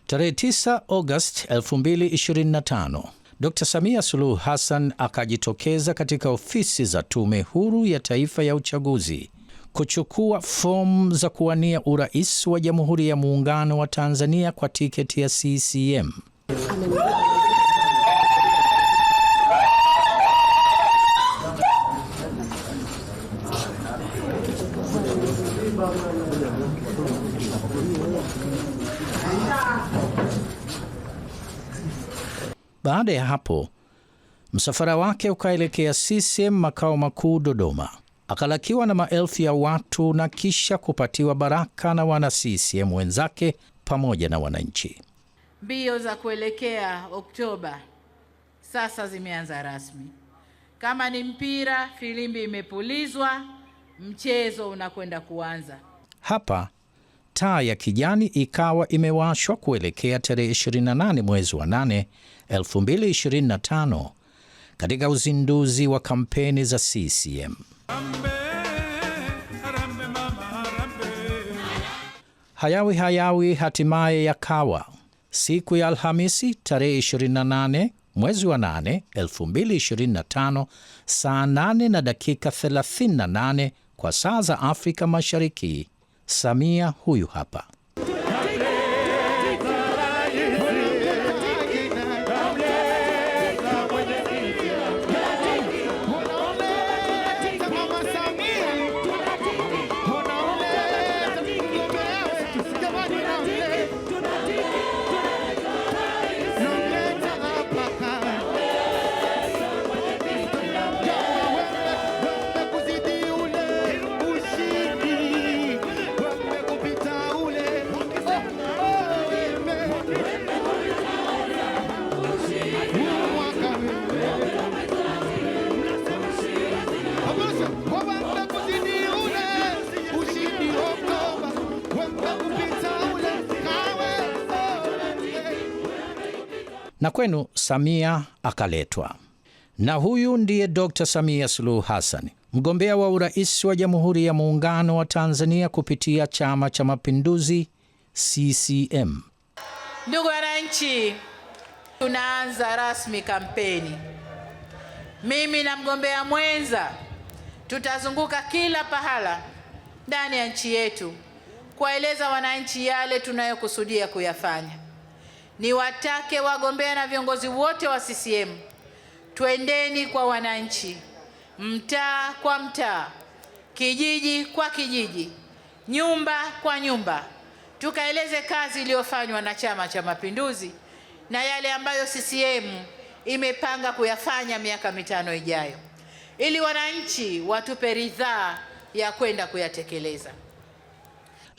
Tarehe 9 Agosti 2025, Dr. Samia Suluhu Hassan akajitokeza katika ofisi za Tume Huru ya Taifa ya Uchaguzi kuchukua fomu za kuwania urais wa Jamhuri ya Muungano wa Tanzania kwa tiketi ya CCM. Baada ya hapo, msafara wake ukaelekea CCM makao makuu Dodoma. Akalakiwa na maelfu ya watu na kisha kupatiwa baraka na wana CCM wenzake pamoja na wananchi. Mbio za kuelekea Oktoba sasa zimeanza rasmi. Kama ni mpira, filimbi imepulizwa, mchezo unakwenda kuanza. Hapa taa ya kijani ikawa imewashwa kuelekea tarehe 28 mwezi wa 8 2025 katika uzinduzi wa kampeni za CCM. Hayawi hatimaye yakawa. Siku ya Alhamisi tarehe 28 mwezi wa 8 2025 saa 8 na dakika 38 kwa saa za Afrika Mashariki, Samia huyu hapa. Na kwenu Samia akaletwa. Na huyu ndiye Dr. Samia Suluhu Hassan, mgombea wa urais wa Jamhuri ya Muungano wa Tanzania kupitia Chama cha Mapinduzi CCM. Ndugu wananchi, tunaanza rasmi kampeni. Mimi na mgombea mwenza tutazunguka kila pahala ndani ya nchi yetu kuwaeleza wananchi yale tunayokusudia kuyafanya. Niwatake wagombea na viongozi wote wa CCM, twendeni kwa wananchi, mtaa kwa mtaa, kijiji kwa kijiji, nyumba kwa nyumba, tukaeleze kazi iliyofanywa na Chama cha Mapinduzi na yale ambayo CCM imepanga kuyafanya miaka 5 ijayo, ili wananchi watupe ridhaa ya kwenda kuyatekeleza.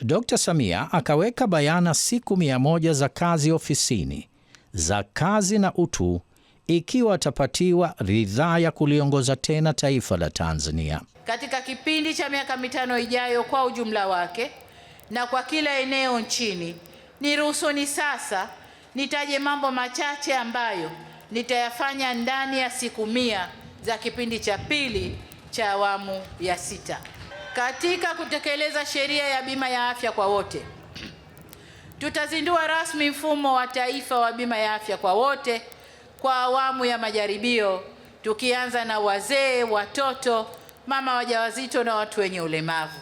Dr. Samia akaweka bayana siku 100 za kazi ofisini, za kazi na utu, ikiwa atapatiwa ridhaa ya kuliongoza tena taifa la Tanzania katika kipindi cha miaka 5 ijayo kwa ujumla wake na kwa kila eneo nchini. Niruhusuni sasa nitaje mambo machache ambayo nitayafanya ndani ya siku 100 za kipindi cha pili cha awamu ya 6. Katika kutekeleza sheria ya bima ya afya kwa wote, tutazindua rasmi mfumo wa taifa wa bima ya afya kwa wote kwa awamu ya majaribio, tukianza na wazee, watoto, mama wajawazito na watu wenye ulemavu.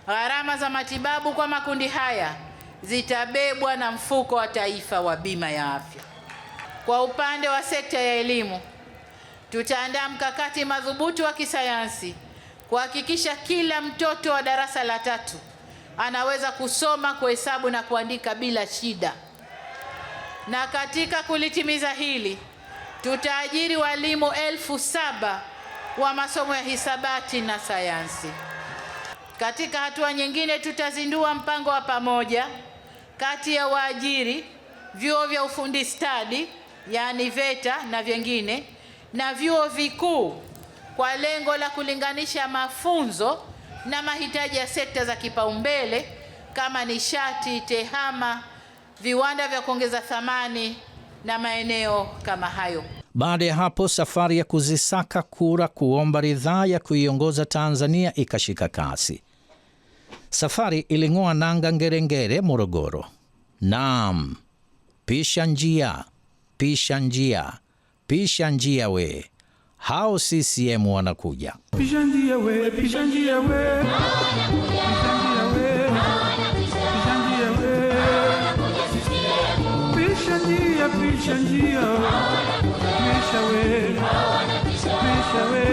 Gharama za matibabu kwa makundi haya zitabebwa na mfuko wa taifa wa bima ya afya. Kwa upande wa sekta ya elimu, tutaandaa mkakati madhubuti wa kisayansi kuhakikisha kila mtoto wa darasa la 3 anaweza kusoma, kuhesabu na kuandika bila shida. Na katika kulitimiza hili, tutaajiri walimu 7,000 wa masomo ya hisabati na sayansi. Katika hatua nyingine, tutazindua mpango wa pamoja kati ya waajiri, vyuo vya ufundi stadi yani VETA na vyengine na vyuo vikuu kwa lengo la kulinganisha mafunzo na mahitaji ya sekta za kipaumbele kama nishati, tehama, viwanda vya kuongeza thamani na maeneo kama hayo. Baada ya hapo, safari ya kuzisaka kura kuomba ridhaa ya kuiongoza Tanzania ikashika kasi. Safari iling'oa nanga Ngerengere, Morogoro. Naam, Pisha njia, pisha njia, pisha njia we. Hao CCM wanakuja. Pisha njia we, pisha njia we. Pisha njia we. Pisha njia we. Pisha njia, pisha njia. Pisha we. Pisha we.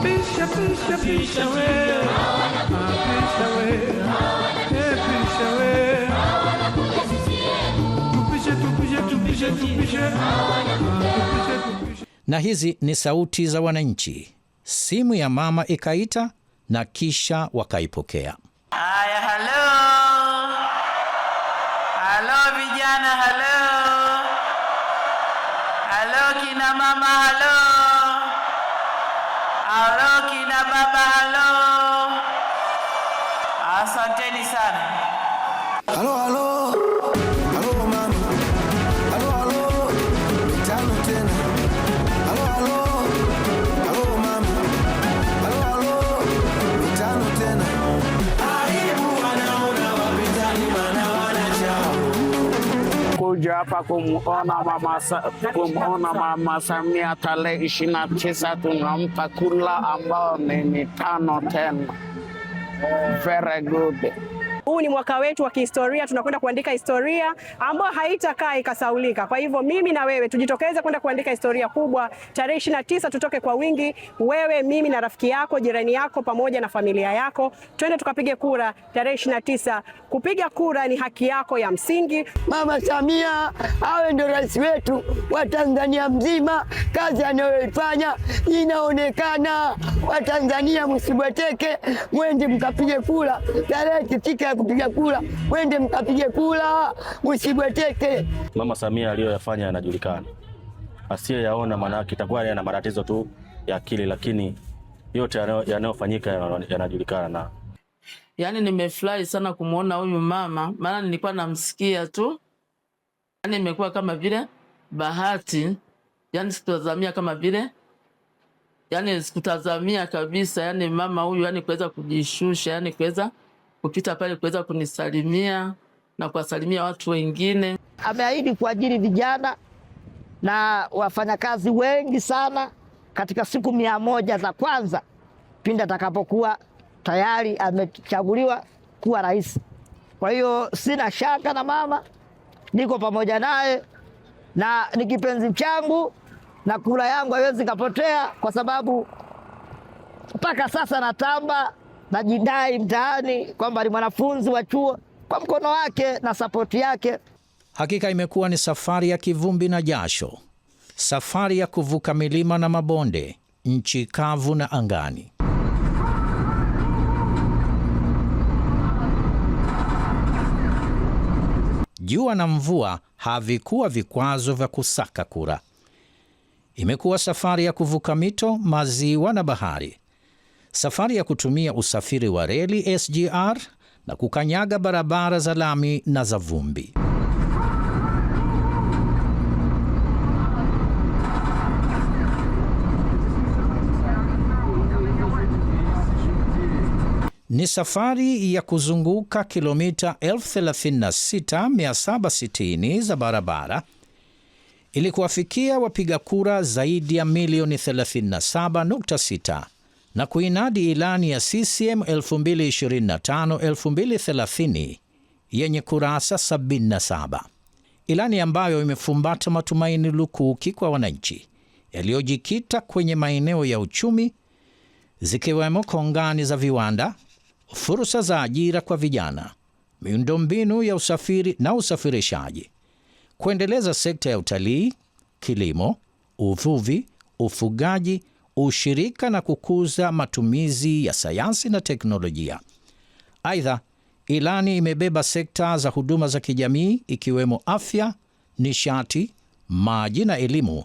Pisha, pisha, pisha we. Pisha we. Pisha we. Tupishe, tupishe, tupishe, tupishe. Na hizi ni sauti za wananchi. Simu ya mama ikaita na kisha wakaipokea. Haya, halo. Halo vijana, halo. Halo kina mama, halo. Halo kina baba, halo. Asanteni sana. Halo, halo. Halo mama. Halo, halo. Mitano tena. Halo, halo. Halo mama. Halo, halo. Mitano tena. Aibu wanaona wapinzani maana wanachao. Kuja hapa kumuona Mama Samia tarehe 29 tunampa kula ambao ni mitano tena. Very good. Huu ni mwaka wetu wa kihistoria, tunakwenda kuandika historia ambayo haitakaa ikasaulika. Kwa hivyo mimi na wewe tujitokeze kwenda kuandika historia kubwa. Tarehe 29 tutoke kwa wingi, wewe, mimi na rafiki yako, jirani yako pamoja na familia yako. Twende tukapige kura tarehe 29. Kupiga kura ni haki yako ya msingi. Mama Samia awe ndio rais wetu wa Tanzania mzima. Kazi anayoifanya inaonekana. Watanzania msibweteke, mwende mkapige kura tarehe tikika kupiga kura, wende mkapige kura, msibweteke. Mama Samia aliyoyafanya yanajulikana. Asiyeyaona maana yake itakuwa yana matatizo tu ya akili, lakini yote yanayofanyika yanajulikana. Yaani nimefurahi sana kumuona huyu mama, maana nilikuwa namsikia tu. Yaani imekuwa kama vile bahati. Yaani sikutazamia kama vile. Yaani sikutazamia kabisa, yaani mama huyu yaani kuweza kujishusha, yaani kuweza kupita pale kuweza kunisalimia na kuwasalimia watu wengine. Ameahidi kuajiri vijana na wafanyakazi wengi sana katika siku 100 za kwanza pindi atakapokuwa tayari amechaguliwa kuwa rais. Kwa hiyo sina shaka na mama, niko pamoja naye na ni kipenzi changu na kura yangu haiwezi kapotea, kwa sababu mpaka sasa natamba najidai mtaani kwamba ni mwanafunzi wa chuo kwa mkono wake na sapoti yake. Hakika imekuwa ni safari ya kivumbi na jasho, safari ya kuvuka milima na mabonde, nchi kavu na angani. Jua na mvua havikuwa vikwazo vya kusaka kura. Imekuwa safari ya kuvuka mito, maziwa na bahari, safari ya kutumia usafiri wa reli SGR na kukanyaga barabara za lami na za vumbi. Ni safari ya kuzunguka kilomita 36,760 za barabara ili kuwafikia wapiga kura zaidi ya milioni 37.6 na kuinadi ilani ya CCM 2025-2030 yenye kurasa 77. Ilani ambayo imefumbata matumaini lukuki kwa wananchi yaliyojikita kwenye maeneo ya uchumi, zikiwemo kongani za viwanda, fursa za ajira kwa vijana, miundombinu ya usafiri na usafirishaji, kuendeleza sekta ya utalii, kilimo, uvuvi, ufugaji, ushirika na kukuza matumizi ya sayansi na teknolojia. Aidha, ilani imebeba sekta za huduma za kijamii ikiwemo afya, nishati, maji na elimu,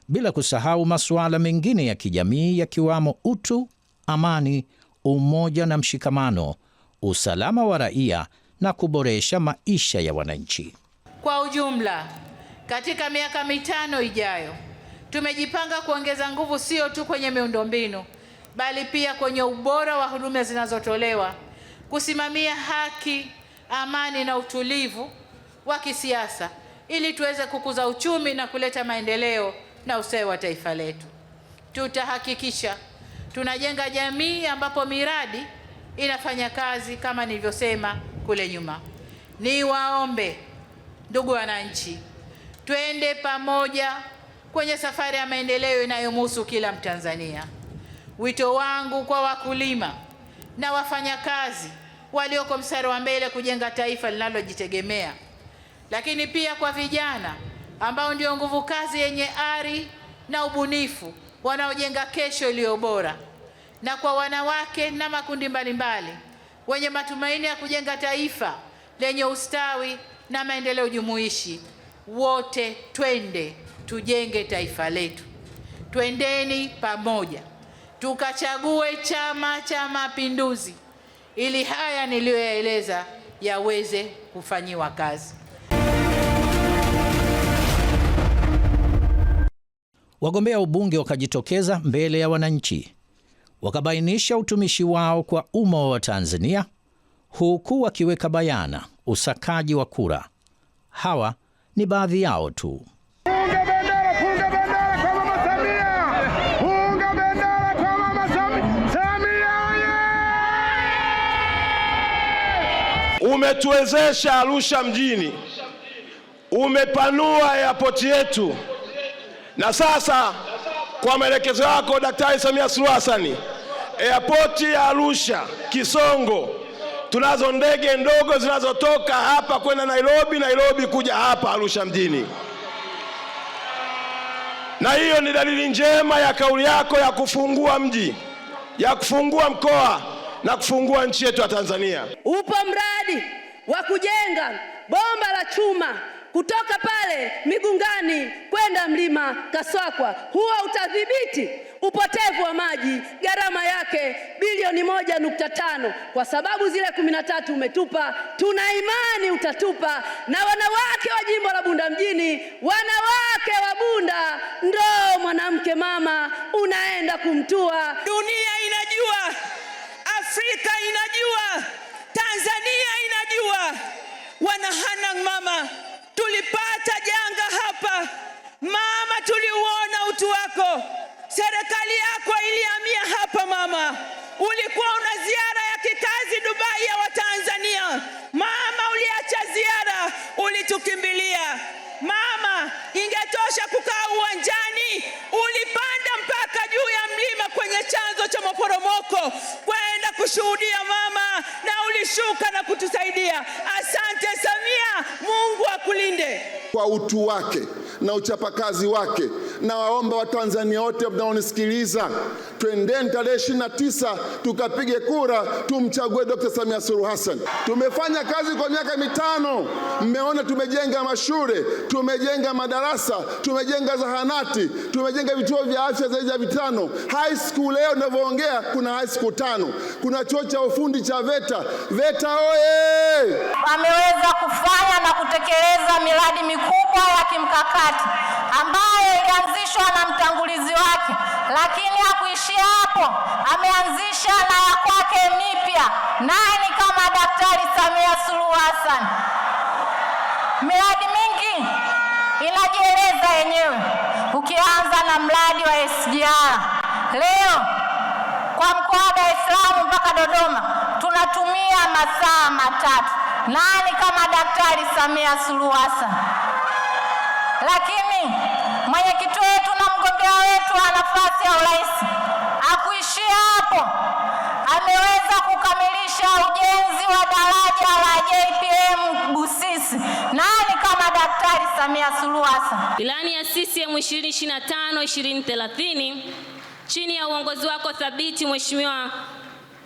bila kusahau masuala mengine ya kijamii yakiwamo utu, amani, umoja na mshikamano, usalama wa raia na kuboresha maisha ya wananchi. Kwa ujumla, katika miaka 5 ijayo, tumejipanga kuongeza nguvu sio tu kwenye miundombinu, bali pia kwenye ubora wa huduma zinazotolewa, kusimamia haki, amani na utulivu, wa kisiasa ili tuweze kukuza uchumi na kuleta maendeleo na ustawi wa taifa letu. Tutahakikisha tunajenga jamii ambapo miradi inafanya kazi kama nilivyosema kule nyuma. Niwaombe ndugu wananchi, twende pamoja kwenye safari ya maendeleo inayomhusu kila Mtanzania. Wito wangu kwa wakulima na wafanyakazi walioko mstari wa mbele kujenga taifa linalojitegemea, lakini pia kwa vijana ambao ndio nguvu kazi yenye ari na ubunifu wanaojenga kesho iliyo bora, na kwa wanawake na makundi mbalimbali wenye matumaini ya kujenga taifa lenye ustawi na maendeleo jumuishi. Wote twende tujenge taifa letu. Twendeni pamoja tukachague Chama cha Mapinduzi ili haya niliyoyaeleza yaweze kufanyiwa kazi. Wagombea ubunge wakajitokeza mbele ya wananchi, wakabainisha utumishi wao kwa umma wa Tanzania, huku wakiweka bayana usakaji wa kura. Hawa ni baadhi yao tu. Punga bendera kwa Mama Samia! Punga bendera kwa Mama Samia! Umetuwezesha Arusha mjini, umepanua airport yetu, na sasa kwa maelekezo yako Daktari Samia Suluhu Hassan, airport ya Arusha Kisongo, tunazo ndege ndogo zinazotoka hapa kwenda Nairobi kuja hapa Arusha mjini. Na hiyo ni dalili njema ya kauli yako ya kufungua mji, ya kufungua mkoa na kufungua nchi yetu ya Tanzania. Upo mradi wa kujenga bomba la chuma kutoka pale Migungani kwenda Mlima Kaswakwa. Huo utadhibiti upotevu wa maji, gharama yake bilioni 1.5. Kwa sababu zile 13 umetupa, tuna imani utatupa. Na wanawake wa jimbo la Bunda mjini, wanawake wa Bunda, ndo mwanamke mama unaenda kumtua. Dunia inajua, Afrika inajua, Tanzania inajua. Wanahanang mama, tulipata janga hapa. Mama, tuliuona utu wako. Serikali yako ilihamia hapa mama. Ulikuwa una ziara ya kikazi Dubai ya Watanzania. Mama, uliacha ziara, ulitukimbilia. Mama, ingetosha kukaa uwanjani. Ulipanda mpaka juu ya mlima kwenye chanzo cha maporomoko kwenda kushuhudia mama, na ulishuka na kutusaidia. Asante Samia, Mungu akulinde. Kwa utu wake na uchapakazi wake, na waomba Watanzania wote mnaonisikiliza, twendeni tarehe 29 tukapige kura, tumchague Dr. Samia Suluhu Hassan. Tumefanya kazi kwa miaka 5. Mmeona tumejenga mashule, tumejenga madarasa, tumejenga zahanati, tumejenga vituo vya afya zaidi ya 5. High school leo ninavyoongea kuna high school 5. Kuna chuo cha ufundi cha VETA oye! Ameweza kufanya na kutekeleza miradi mikubwa ya kimkakati ambayo ilianzishwa na mtangulizi wake, lakini hakuishia hapo. Ameanzisha na ya kwake mipya. Nani kama Daktari Samia Suluhu Hassan? Miradi mingi inajieleza yenyewe, ukianza na mradi wa SGR. Leo kwa mkoa wa Dar es Salaam mpaka Dodoma tunatumia masaa 3. Nani kama Daktari Samia Suluhu Hassan? Lakini mwenyekiti wetu na mgombea wetu wa nafasi ya urais hakuishia hapo. Ameweza kukamilisha ujenzi wa daraja la JPM Busisi. Nani kama Daktari Samia Suluhu Hassan? Ilani ya CCM 2025-2030 chini ya uongozi wako thabiti, Mheshimiwa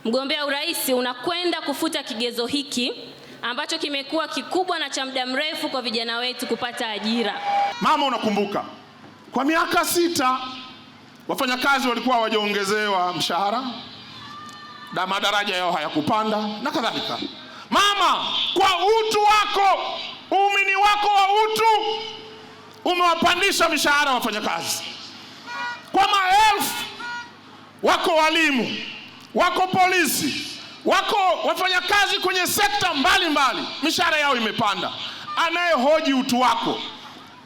mgombea urais, unakwenda kufuta kigezo hiki ambacho kimekuwa kikubwa na cha muda mrefu kwa vijana wetu kupata ajira. Mama, unakumbuka kwa miaka 6 wafanyakazi walikuwa hawajaongezewa mshahara, na madaraja yao hayakupanda na kadhalika. Mama, kwa utu wako, uumini wako wa utu, umewapandisha mishahara wafanyakazi kwa maelfu. Wako walimu, wako polisi, wako wafanyakazi kwenye sekta mbalimbali, mishahara yao imepanda. anayehoji utu wako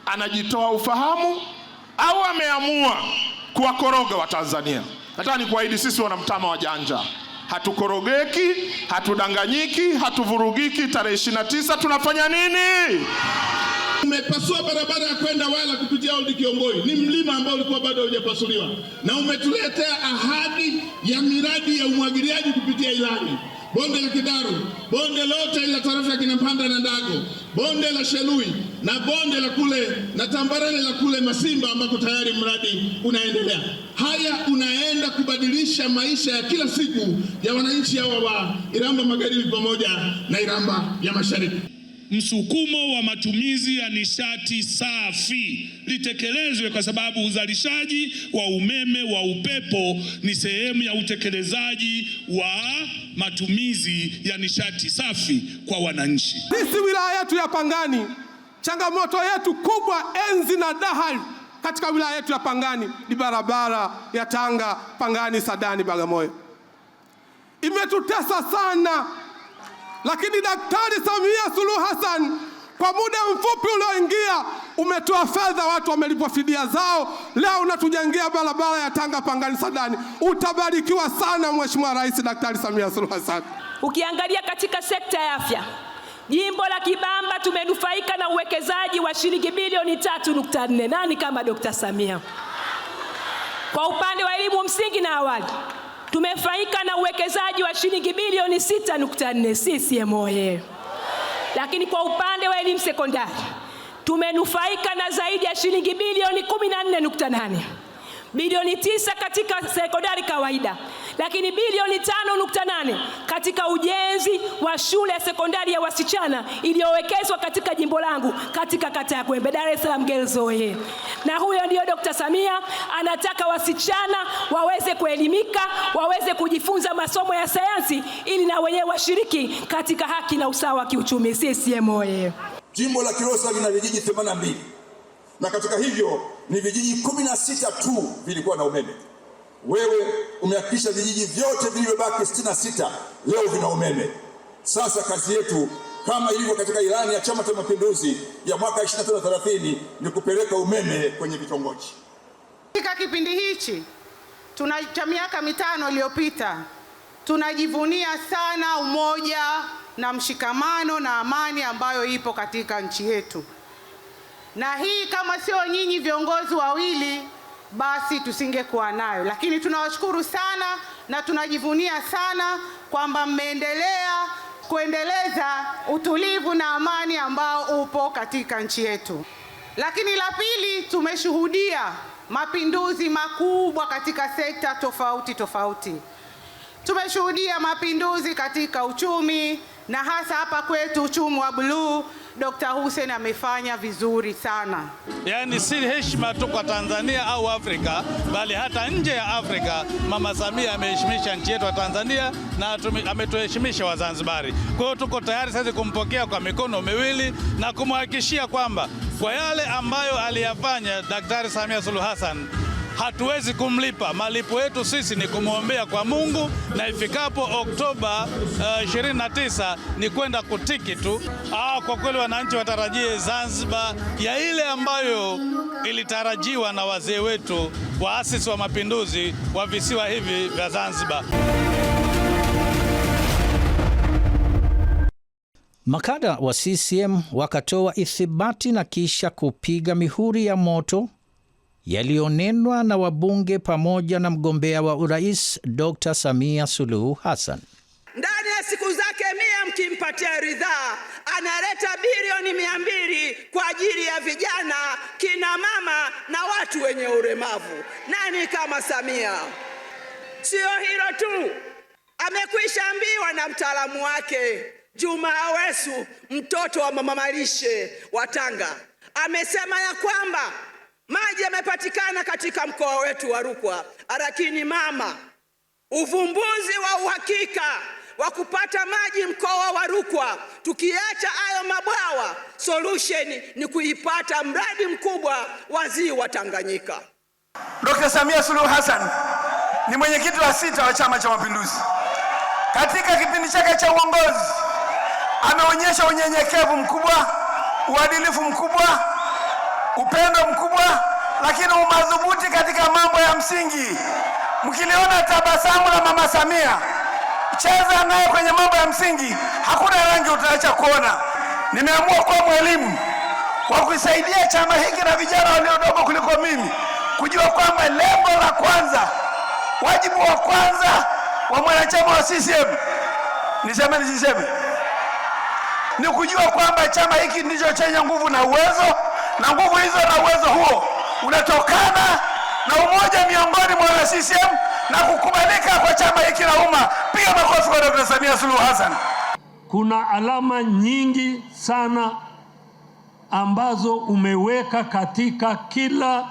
anajitoa ufahamu au ameamua kuwakoroga Watanzania? Nataka nikuahidi, sisi wanamtama wajanja, hatukorogeki, hatudanganyiki, hatuvurugiki. Tarehe 29 tunafanya nini? Umepasua barabara ya kwenda Wala kupitia Old Kiomboi, ni mlima ambao ulikuwa bado hujapasuliwa, na umetuletea ahadi ya miradi ya umwagiliaji kupitia ilani. Bonde la Kidaru, bonde lote la tarafa ya Kinampanda na Ndago, bonde la Shelui na bonde la kule na tambarare la kule Masimba ambako tayari mradi unaendelea. Haya unaenda kubadilisha maisha ya kila siku ya wananchi hawa wa Iramba Magharibi pamoja na Iramba ya Mashariki. Msukumo wa matumizi ya nishati safi litekelezwe, kwa sababu uzalishaji wa umeme wa upepo ni sehemu ya utekelezaji wa matumizi ya nishati safi kwa wananchi. Sisi wilaya yetu ya Pangani, changamoto yetu kubwa enzi na dahali katika wilaya yetu ya Pangani ni barabara ya Tanga Pangani Sadani Bagamoyo. Imetutesa sana, lakini Daktari Samia Suluhu Hassan kwa muda mfupi ulioingia umetoa fedha, watu wamelipwa fidia zao. Leo unatujengea barabara ya Tanga Pangani Sadani. Utabarikiwa sana Mheshimiwa Rais Daktari Samia Suluhu Hassan. Ukiangalia katika sekta ya afya, jimbo la Kibamba tumenufaika na uwekezaji wa shilingi bilioni 3.4. Nani kama Dr. Samia? Kwa upande wa elimu msingi na awali tumefaika na uwekezaji wa shilingi bilioni 6.4. CCM oye! Lakini kwa upande wa elimu sekondari tumenufaika na zaidi ya shilingi bilioni 14.8, bilioni 9 katika sekondari kawaida, lakini bilioni 5.8 katika ujenzi wa shule ya sekondari ya wasichana iliyowekezwa katika jimbo langu katika kata ya Kwembe, Dar es Salaam Girls oye! Na huyo ndio Dr. Samia anataka wasichana waweze kuelimika, waweze kujifunza masomo ya sayansi ili na wenyewe washiriki katika haki na usawa wa kiuchumi. CCM oye! Jimbo la Kilosa lina vijiji 82 na katika hivyo ni vijiji 16 tu vilikuwa na umeme. Wewe umehakikisha vijiji vyote vilivyobaki 66 leo vina umeme. Sasa kazi yetu kama ilivyo katika ilani ya Chama cha Mapinduzi ya mwaka 25-30 ni kupeleka umeme kwenye vitongoji. Katika kipindi hichi cha miaka 5 iliyopita tunajivunia sana umoja na mshikamano na amani ambayo ipo katika nchi yetu. Na hii kama sio nyinyi viongozi wawili basi tusingekuwa nayo, lakini tunawashukuru sana na tunajivunia sana kwamba mmeendelea kuendeleza utulivu na amani ambao upo katika nchi yetu. Lakini la pili, tumeshuhudia mapinduzi makubwa katika sekta tofauti tofauti. Tumeshuhudia mapinduzi katika uchumi na hasa hapa kwetu uchumi wa bluu. Dr. Hussein amefanya vizuri sana. Yaani si heshima tu kwa Tanzania au Afrika, bali hata nje ya Afrika. Mama Samia ameheshimisha nchi yetu ya Tanzania na ametuheshimisha Wazanzibari. Kwa hiyo tuko tayari sasa kumpokea kwa mikono miwili na kumhakikishia kwamba kwa yale ambayo aliyafanya Daktari Samia Suluhu Hassan hatuwezi kumlipa. Malipo yetu sisi ni kumwombea kwa Mungu, na ifikapo Oktoba 29 ni kwenda kutiki tu. Kwa kweli wananchi watarajie Zanzibar ya ile ambayo ilitarajiwa na wazee wetu waasisi wa mapinduzi wa visiwa hivi vya Zanzibar. Makada wa CCM wakatoa ithibati na kisha kupiga mihuri ya moto yaliyonenwa na wabunge pamoja na mgombea wa urais Dr. Samia Suluhu Hassan. Ndani ya siku zake 100 mkimpatia ridhaa, analeta bilioni 200 kwa ajili ya vijana, kina mama na watu wenye ulemavu. Nani kama Samia? Sio hilo tu, amekwisha ambiwa na mtaalamu wake Juma Awesu, mtoto wa mama malishe wa Tanga, amesema ya kwamba maji yamepatikana katika mkoa wetu wa Rukwa, lakini mama, uvumbuzi wa uhakika wa kupata maji mkoa wa Rukwa, tukiacha hayo mabwawa, solution ni kuipata mradi mkubwa wa ziwa Tanganyika. Dr. Samia Suluhu Hassan ni mwenyekiti wa 6 wa Chama cha Mapinduzi. Katika kipindi chake cha uongozi ameonyesha unyenyekevu mkubwa, uadilifu mkubwa, upendo mkubwa, lakini umadhubuti katika mambo ya msingi. Mkiliona tabasamu la Mama Samia, cheza naye kwenye mambo ya msingi, hakuna rangi utaacha kuona. Nimeamua kuwa mwalimu wa kusaidia chama hiki na vijana waliodogo kuliko mimi kujua kwamba lengo la kwanza, wajibu wa kwanza wa mwanachama wa CCM, niseme ni kujua kwamba chama hiki ndicho chenye nguvu na uwezo, na nguvu hizo na uwezo huo unatokana na umoja miongoni mwa wana CCM na kukubalika kwa chama hiki na umma. Piga makofi kwa Dr. Samia Suluhu Hassan. Kuna alama nyingi sana ambazo umeweka katika kila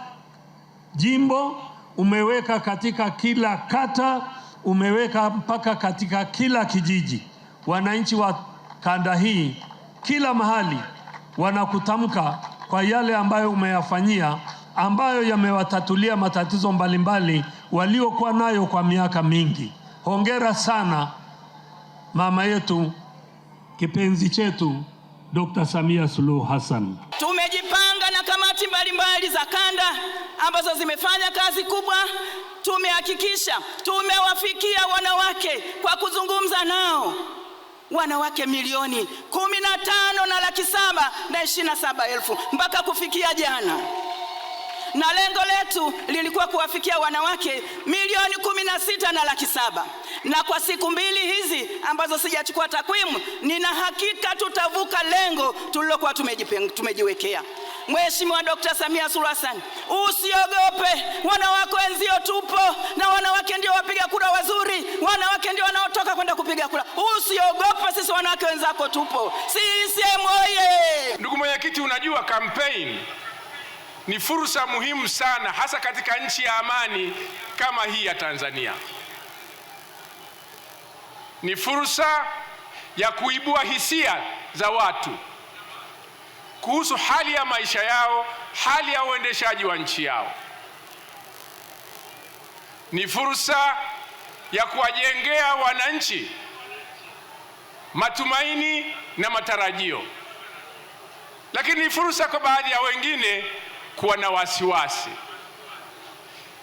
jimbo, umeweka katika kila kata, umeweka mpaka katika kila kijiji. Wananchi wa kanda hii kila mahali wanakutamka kwa yale ambayo umeyafanyia, ambayo yamewatatulia matatizo mbalimbali waliokuwa nayo kwa miaka mingi. Hongera sana mama yetu, kipenzi chetu Dr. Samia Suluhu Hassan. Tumejipanga na kamati mbalimbali za kanda ambazo zimefanya kazi kubwa. Tumehakikisha tumewafikia wanawake kwa kuzungumza nao, wanawake 15,727,027 mpaka kufikia jana, na lengo letu lilikuwa kuwafikia wanawake 16,700,000. Na kwa siku mbili hizi ambazo sijachukua takwimu, nina hakika tutavuka lengo tulilokuwa tumejiwekea. Mheshimiwa Dr. Samia Suluhu Hassan, usiogope, wanawake wenzio tupo, na wanawake ndio wapiga kura wazuri, wanawake ndio wanaotoka kwenda kupiga kura. Usiogope, sisi wanawake wenzako tupo. CCM oye! Ndugu mwenyekiti, unajua campaign ni fursa muhimu sana, hasa katika nchi ya amani kama hii ya Tanzania. Ni fursa ya kuibua hisia za watu kuhusu hali ya maisha yao, hali ya uendeshaji wa nchi yao. Ni fursa ya kuwajengea wananchi matumaini na matarajio. Lakini ni fursa kwa baadhi ya wengine kuwa na wasiwasi.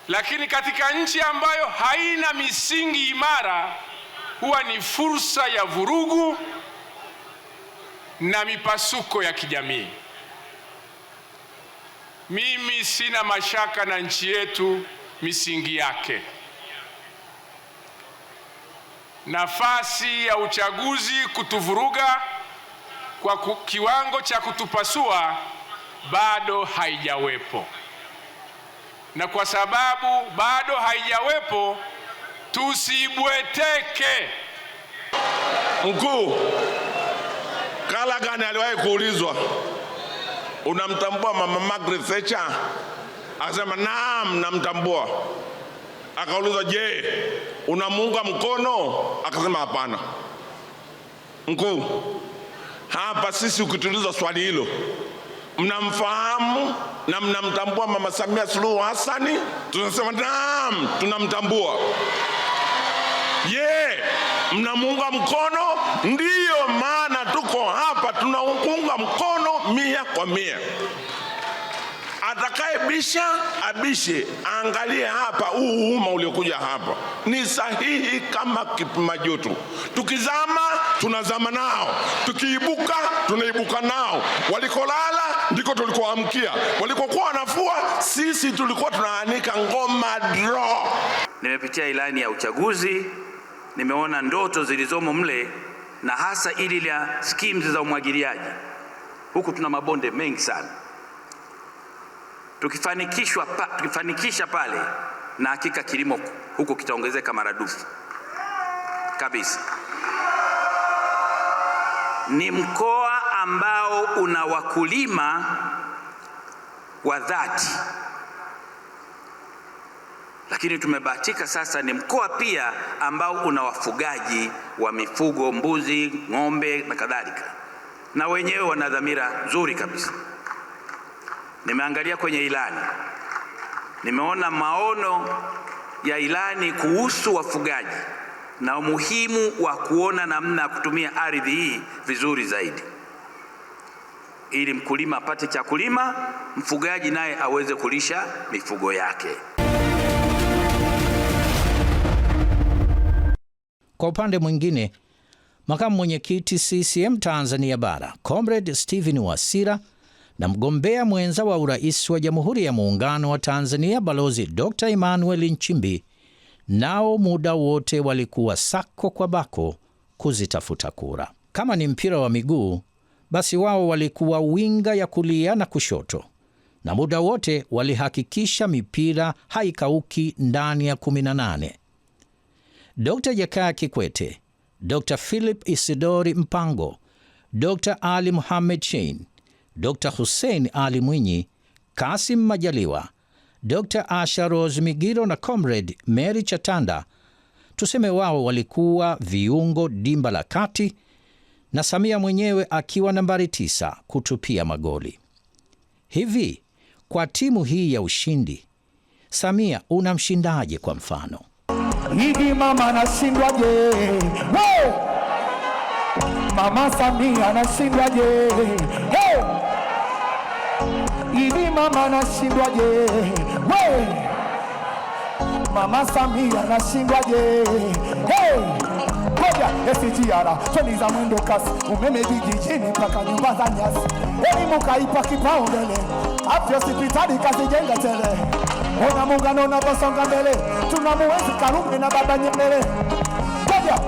Lakini katika nchi ambayo haina misingi imara, huwa ni fursa ya vurugu na mipasuko ya kijamii. Mimi sina mashaka na nchi yetu, misingi yake. Nafasi ya uchaguzi kutuvuruga kwa kiwango cha kutupasua bado haijawepo, na kwa sababu bado haijawepo, tusibweteke. Mkuu, Callaghan aliwahi kuulizwa, unamtambua Mama Margaret Thatcher? Akasema naam, namtambua. Akaulizwa, je, unamuunga mkono? Akasema hapana. Mkuu, hapa sisi ukituliza swali hilo, mnamfahamu na mnamtambua Mama Samia Suluhu Hassan? Tunasema naam, tunamtambua. Je, mnamuunga mkono? Ndiyo maana tuko hapa, tunaunga mkono 100%. Atakayebisha abishe, angalie hapa, huu umma uliokuja hapa ni sahihi kama kipima joto. Tukizama tunazama nao, tukiibuka tunaibuka nao. Walikolala ndiko tulikoamkia, walikokuwa wanafua sisi tulikuwa tunaanika ngoma draw. Nimepitia ilani ya uchaguzi, nimeona ndoto zilizomo mle, na hasa ili la schemes za umwagiliaji. Huku tuna mabonde mengi sana. Tukifanikisha pale, na hakika kilimo huko kitaongezeka maradufu kabisa. Ni mkoa ambao una wakulima wa dhati, lakini tumebahatika sasa ni mkoa pia ambao una wafugaji wa mifugo, mbuzi, ng'ombe na kadhalika, na wenyewe wana dhamira nzuri kabisa. Nimeangalia kwenye ilani, nimeona maono ya ilani kuhusu wafugaji na umuhimu wa kuona namna ya kutumia ardhi hii vizuri zaidi. ili mkulima apate cha kulima, mfugaji naye aweze kulisha mifugo yake. Kwa upande mwingine, makamu mwenyekiti CCM Tanzania Bara Comrade Stephen Wasira na mgombea mwenza wa urais wa Jamhuri ya Muungano wa Tanzania Balozi Dr. Emmanuel Nchimbi nao muda wote walikuwa sako kwa bako kuzitafuta kura. Kama ni mpira wa miguu, basi wao walikuwa winga ya kulia na kushoto, na muda wote walihakikisha mipira haikauki ndani ya 18. Dr. Jakaya Kikwete, Dr. Philip Isidori Mpango, Dr. Ali Mohamed Shein, Dr. Hussein Ali Mwinyi, Kasim Majaliwa, Dr. Asha Rose Migiro na Comrade Mary Chatanda, tuseme wao walikuwa viungo dimba la kati, na Samia mwenyewe akiwa nambari 9 kutupia magoli. Hivi, kwa timu hii ya ushindi, Samia unamshindaje kwa mfano? Hivi mama anashindwaje? Wow! Mama Samia anashindwaje? Hey! Hivi mama anashindwaje? Wow! Mama Samia anashindwaje? Hey! Koja SGR treni za mwendo kasi, umeme vijijini mpaka nyumba za nyasi, elimu kaipa kipaumbele, afya hospitali kazijenga tele. Ona muungano unaposonga mbele, tunamuenzi Karume na Baba Nyerere. Koja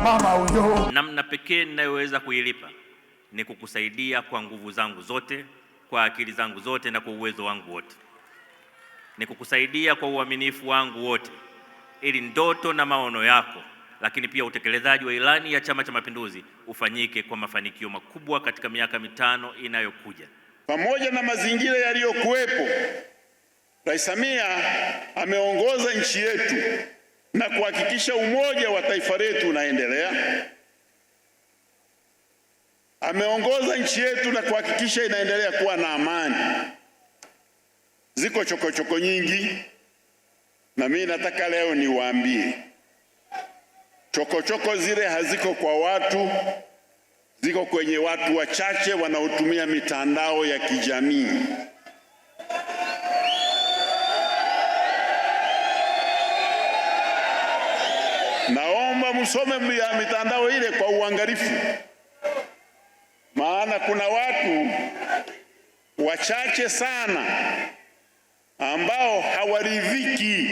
mama huyo. Namna pekee ninayoweza kuilipa ni kukusaidia kwa nguvu zangu zote, kwa akili zangu zote na kwa uwezo wangu wote. Ni kukusaidia kwa uaminifu wangu wote, ili ndoto na maono yako, lakini pia utekelezaji wa ilani ya Chama cha Mapinduzi ufanyike kwa mafanikio makubwa katika miaka 5 inayokuja. Pamoja na mazingira yaliyokuwepo, Rais Samia ameongoza nchi yetu na kuhakikisha umoja wa taifa letu unaendelea. Ameongoza nchi yetu na kuhakikisha inaendelea kuwa na amani. Ziko chokochoko nyingi, na mimi nataka leo niwaambie, chokochoko zile haziko kwa watu, ziko kwenye watu wachache wanaotumia mitandao ya kijamii. Naomba msome mitandao ile kwa uangalifu, maana kuna watu wachache sana ambao hawaridhiki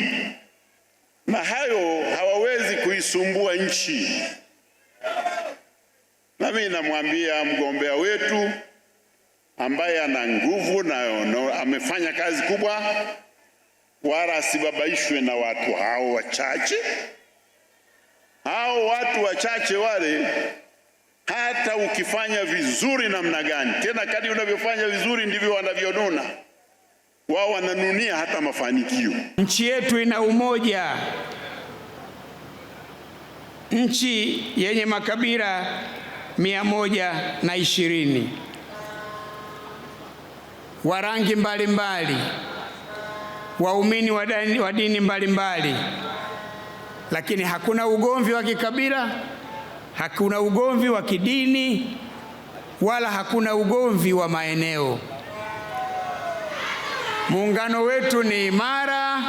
na hayo, hawawezi kuisumbua nchi. Na mimi namwambia mgombea wetu ambaye ana nguvu na amefanya kazi kubwa, wala asibabaishwe na watu hao wachache. Hao watu wachache wale, hata ukifanya vizuri namna gani, tena kadri unavyofanya vizuri ndivyo wanavyonuna. Wao wananunia hata mafanikio. Nchi yetu ina umoja, nchi yenye makabila 120 wa rangi mbalimbali, waumini wa dini mbalimbali, lakini hakuna ugomvi wa kikabila, hakuna ugomvi wa kidini, wala hakuna ugomvi wa maeneo. Muungano wetu ni imara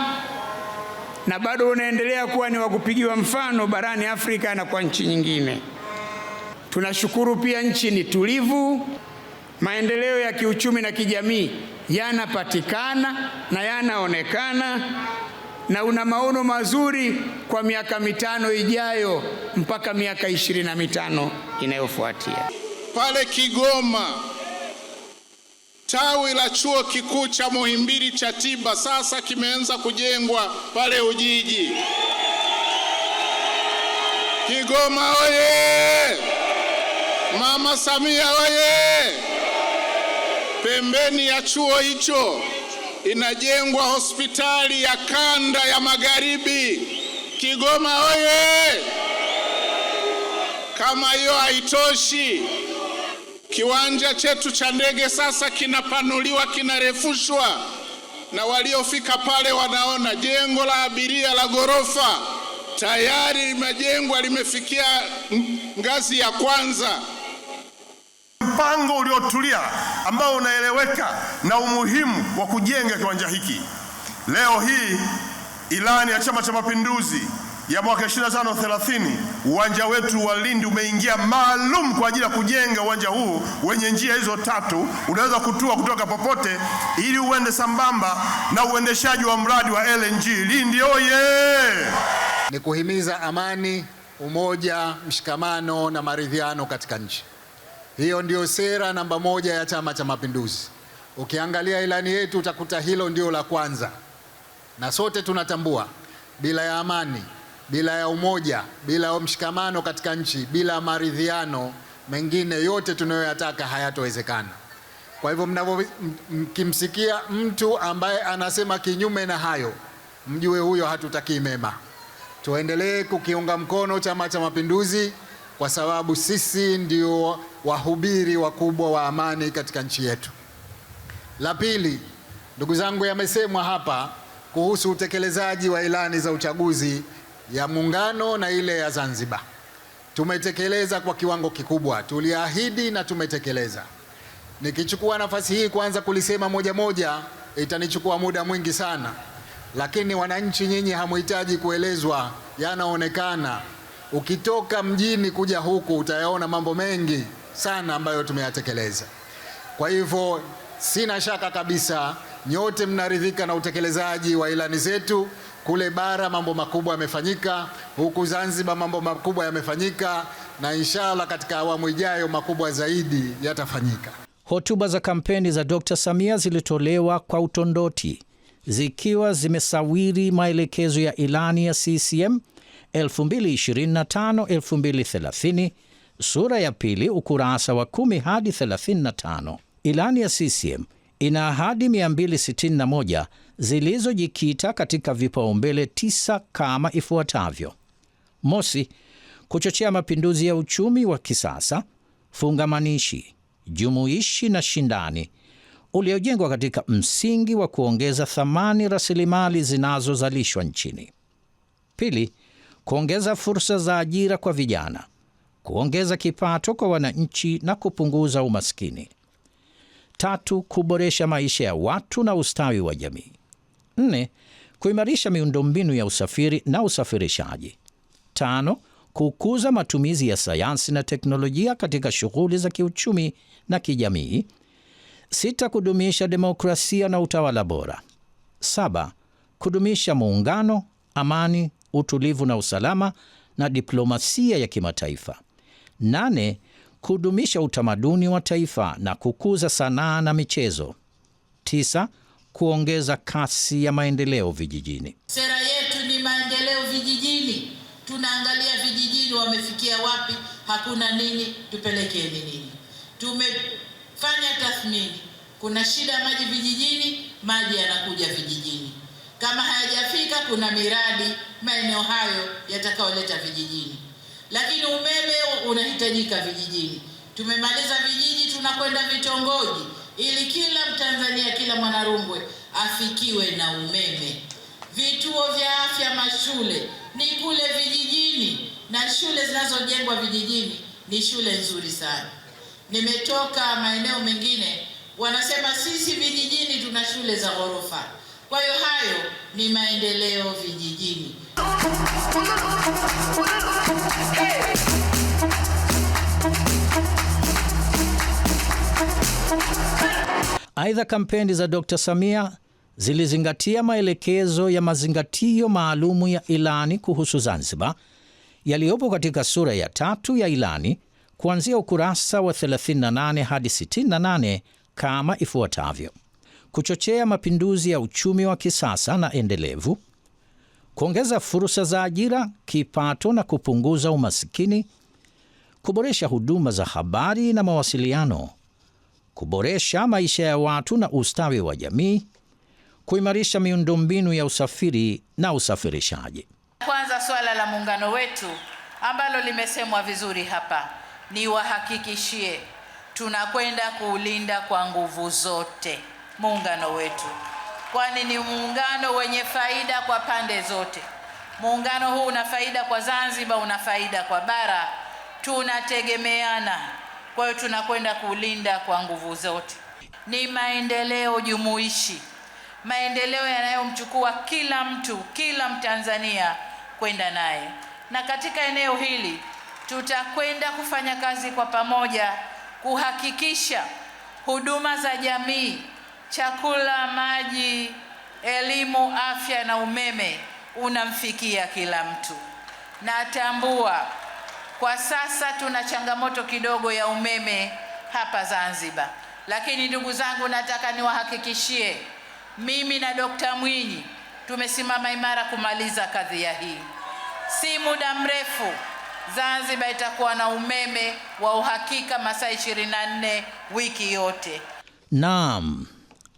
na bado unaendelea kuwa ni wa kupigiwa mfano barani Afrika na kwa nchi nyingine. Tunashukuru pia nchi ni tulivu, maendeleo ya kiuchumi na kijamii yanapatikana na yanaonekana, na una maono mazuri kwa miaka 5 ijayo mpaka miaka 25 inayofuatia. Pale Kigoma, tawi la chuo kikuu cha Muhimbili cha tiba sasa kimeanza kujengwa pale Ujiji. Kigoma oye! Mama Samia oye! Pembeni ya chuo hicho inajengwa hospitali ya kanda ya Magharibi. Kigoma oye! Kama hiyo haitoshi, kiwanja chetu cha ndege sasa kinapanuliwa, kinarefushwa, na waliofika pale wanaona jengo la abiria la ghorofa tayari limejengwa, limefikia ngazi ya kwanza. mpango uliotulia ambao unaeleweka na umuhimu wa kujenga kiwanja hiki. Leo hii ilani ya Chama cha Mapinduzi ya mwaka 25-30, uwanja wetu wa Lindi umeingia maalum kwa ajili ya kujenga uwanja huu wenye njia hizo tatu, unaweza kutua kutoka popote ili uende sambamba na uendeshaji wa mradi wa LNG. Lindi oye! Ni kuhimiza amani, umoja, mshikamano na maridhiano katika nchi. Hiyo ndio sera namba 1 ya Chama cha Mapinduzi. Ukiangalia ilani yetu utakuta hilo ndio la kwanza, na sote tunatambua bila ya amani, bila ya umoja, bila ya mshikamano katika nchi, bila maridhiano, mengine yote tunayoyataka hayatowezekana. Kwa hivyo mkimsikia mtu ambaye anasema kinyume na hayo, mjue huyo hatutakii mema. Tuendelee kukiunga mkono Chama cha Mapinduzi kwa sababu sisi ndio wahubiri wakubwa wa amani katika nchi yetu. La pili, ndugu zangu, yamesemwa hapa kuhusu utekelezaji wa ilani za uchaguzi ya Muungano na ile ya Zanzibar. Tumetekeleza kwa kiwango kikubwa, tuliahidi na tumetekeleza. Nikichukua nafasi hii kwanza kulisema moja moja itanichukua muda mwingi sana, lakini wananchi nyinyi hamuhitaji kuelezwa, yanaonekana. Ukitoka mjini kuja huku utayaona mambo mengi sana ambayo tumeyatekeleza. Kwa hivyo sina shaka kabisa nyote mnaridhika na utekelezaji wa ilani zetu. Kule bara mambo makubwa yamefanyika, huku Zanzibar mambo makubwa yamefanyika, na inshallah katika awamu ijayo makubwa zaidi yatafanyika. Hotuba za kampeni za Dr. Samia zilitolewa kwa utondoti, zikiwa zimesawiri maelekezo ya ilani ya CCM 2025-2030, sura ya 2 ukurasa wa 10 hadi 35. Ilani ya CCM ina ahadi 261 zilizojikita katika vipaumbele 9 kama ifuatavyo: mosi, kuchochea mapinduzi ya uchumi wa kisasa, fungamanishi, jumuishi na shindani, uliojengwa katika msingi wa kuongeza thamani rasilimali zinazozalishwa nchini. Pili, kuongeza fursa za ajira kwa vijana, kuongeza kipato kwa wananchi na kupunguza umaskini. Tatu, kuboresha maisha ya watu na ustawi wa jamii. 4, kuimarisha miundombinu ya usafiri na usafirishaji. 5, kukuza matumizi ya sayansi na teknolojia katika shughuli za kiuchumi na kijamii. 6, kudumisha demokrasia na utawala bora. 7, kudumisha muungano, amani, utulivu na usalama na diplomasia ya kimataifa. 8, kudumisha utamaduni wa taifa na kukuza sanaa na michezo. 9, kuongeza kasi ya maendeleo vijijini. Sera yetu ni maendeleo vijijini. Tunaangalia vijijini wamefikia wapi, hakuna nini, tupelekeni nini. Tumefanya tathmini, kuna shida ya maji vijijini, maji yanakuja vijijini. Kama hayajafika, kuna miradi maeneo hayo yatakayoleta vijijini. Lakini umeme unahitajika vijijini. Tumemaliza vijiji, tunakwenda vitongoji ili kila Mtanzania, kila Mwanarungwe afikiwe na umeme. Vituo vya afya, mashule ni kule vijijini, na shule zinazojengwa vijijini ni shule nzuri sana. Nimetoka maeneo mengine, wanasema sisi vijijini tuna shule za ghorofa. Kwa hiyo hayo ni maendeleo vijijini. Aidha, kampeni za Dr. Samia zilizingatia maelekezo ya mazingatio maalumu ya ilani kuhusu Zanzibar yaliyopo katika sura ya 3 ya ilani kuanzia ukurasa wa 38 hadi 68 kama ifuatavyo: kuchochea mapinduzi ya uchumi wa kisasa na endelevu, kuongeza fursa za ajira, kipato na kupunguza umasikini, kuboresha huduma za habari na mawasiliano, kuboresha maisha ya watu na ustawi wa jamii, kuimarisha miundombinu ya usafiri na usafirishaji. Kwanza, swala la muungano wetu ambalo limesemwa vizuri hapa, ni wahakikishie tunakwenda kuulinda kwa nguvu zote muungano wetu, kwani ni muungano wenye faida kwa pande zote. Muungano huu una faida kwa Zanzibar, una faida kwa bara. Tunategemeana, Kwa hiyo tunakwenda kulinda kwa nguvu zote. Ni maendeleo jumuishi, maendeleo yanayomchukua kila mtu, kila Mtanzania kwenda naye. Na katika eneo hili tutakwenda kufanya kazi kwa pamoja kuhakikisha huduma za jamii, chakula, maji, elimu, afya na umeme unamfikia kila mtu. Natambua kwa sasa tuna changamoto kidogo ya umeme hapa Zanzibar, lakini ndugu zangu, nataka niwahakikishie, mimi na Dr. Mwinyi tumesimama imara kumaliza kadhia hii. Si muda mrefu Zanzibar itakuwa na umeme wa uhakika masaa 24 wiki yote. Naam,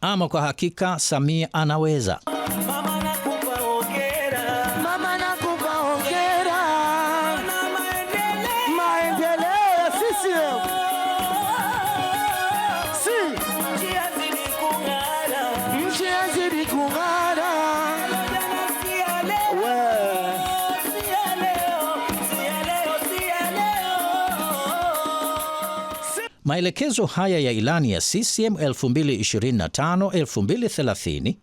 ama kwa hakika Samia anaweza. Mama nakupa hongera. Mama nakupa hongera. Maendeleo ya CCM. Nchi yazidi kung'ara. Nchi yazidi kung'ara. Maelekezo haya ya ilani ya CCM 2025-2030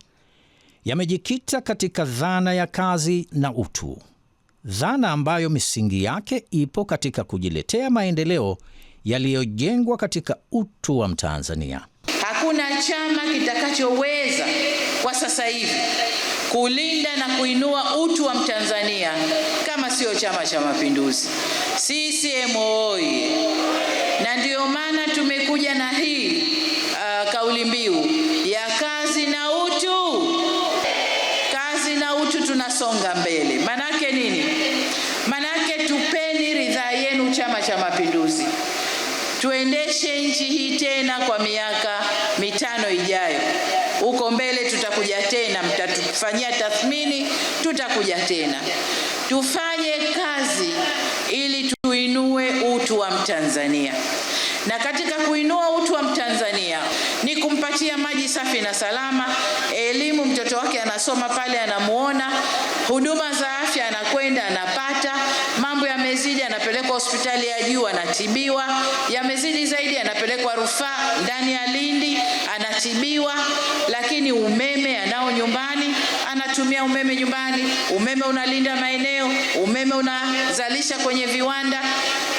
yamejikita katika dhana ya kazi na utu, dhana ambayo misingi yake ipo katika kujiletea maendeleo yaliyojengwa katika utu wa Mtanzania. Hakuna chama kitakachoweza kwa sasa hivi kulinda na kuinua utu wa Mtanzania kama sio Chama cha Mapinduzi. CCM oyee! Na ndio maana tumekuja na hii kauli mbiu ya kazi na utu. Kazi na utu, tunasonga mbele. Manake nini? Manake tupeni ridhaa yenu Chama cha Mapinduzi, tuendeshe nchi hii tena kwa miaka 5 ijayo. Huko mbele tutakuja tena, mtatufanyia tathmini, tutakuja tena. Tufanye kazi ili tuinue utu wa Mtanzania. Na katika kuinua utu wa Mtanzania ni kumpatia maji safi na salama, elimu, mtoto wake anasoma pale anamuona, huduma za afya anakwenda anapata, mambo yamezidi anapelekwa hospitali ya juu anatibiwa, yamezidi zaidi anapelekwa rufaa ndani ya Lindi anatibiwa, lakini umeme anao nyumbani, anatumia umeme nyumbani, umeme unalinda maeneo, umeme unazalisha kwenye viwanda,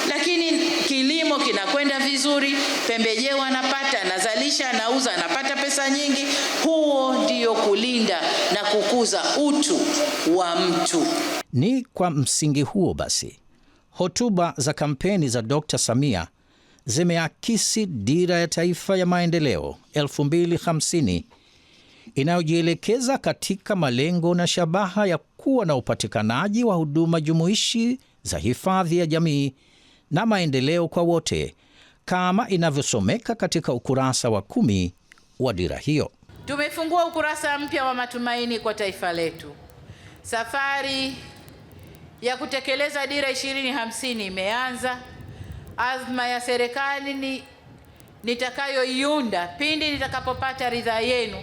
lakini kilimo kinakwenda vizuri, pembejeo anapata, anazalisha, anauza, anapata pesa nyingi. Huo ndio kulinda na kukuza utu wa mtu. Ni kwa msingi huo basi, hotuba za kampeni za Dr. Samia zimeakisi dira ya taifa ya maendeleo 2050 inayojielekeza katika malengo na shabaha ya kuwa na upatikanaji wa huduma jumuishi za hifadhi ya jamii na maendeleo kwa wote, kama inavyosomeka katika ukurasa wa 10 wa dira hiyo. Tumefungua ukurasa mpya wa matumaini kwa taifa letu. Safari ya kutekeleza dira 2050 imeanza. Azma ya serikali nitakayoiunda pindi nitakapopata ridhaa yenu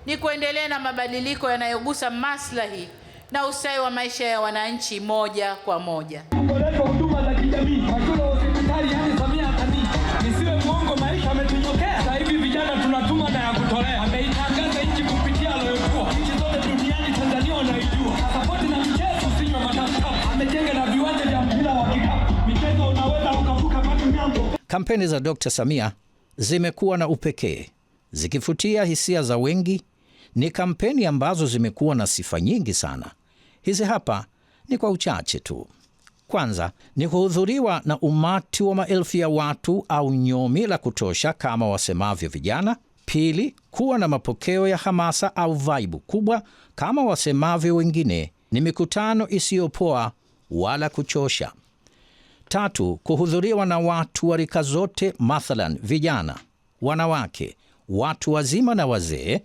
ni kuendelea na mabadiliko yanayogusa maslahi na ustawi wa maisha ya wananchi moja kwa moja. Huduma za kijamii, hakuna hospitali hadi Samia atani. Nisiwe mwongo, maisha ametunyokea. Sasa hivi vijana tunatuma na ya kutolea. Ameitangaza nchi kupitia aliyokuwa. Nchi zote duniani Tanzania wanaijua. Sapoti na michezo sinywa matatu. Amejenga na viwanja vya mpira wa kikapu. Michezo unaweza ukavuka mpaka ngambo. Kampeni za Dr. Samia zimekuwa na upekee, zikifutia hisia za wengi. Ni kampeni ambazo zimekuwa na sifa nyingi sana. Hizi hapa ni kwa uchache tu. Kwanza ni kuhudhuriwa na umati wa maelfu ya watu au nyomi la kutosha kama wasemavyo vijana. Pili, kuwa na mapokeo ya hamasa au vaibu kubwa kama wasemavyo wengine. Ni mikutano isiyopoa wala kuchosha. Tatu, kuhudhuriwa na watu wa rika zote, mathalan vijana, wanawake, watu wazima na wazee.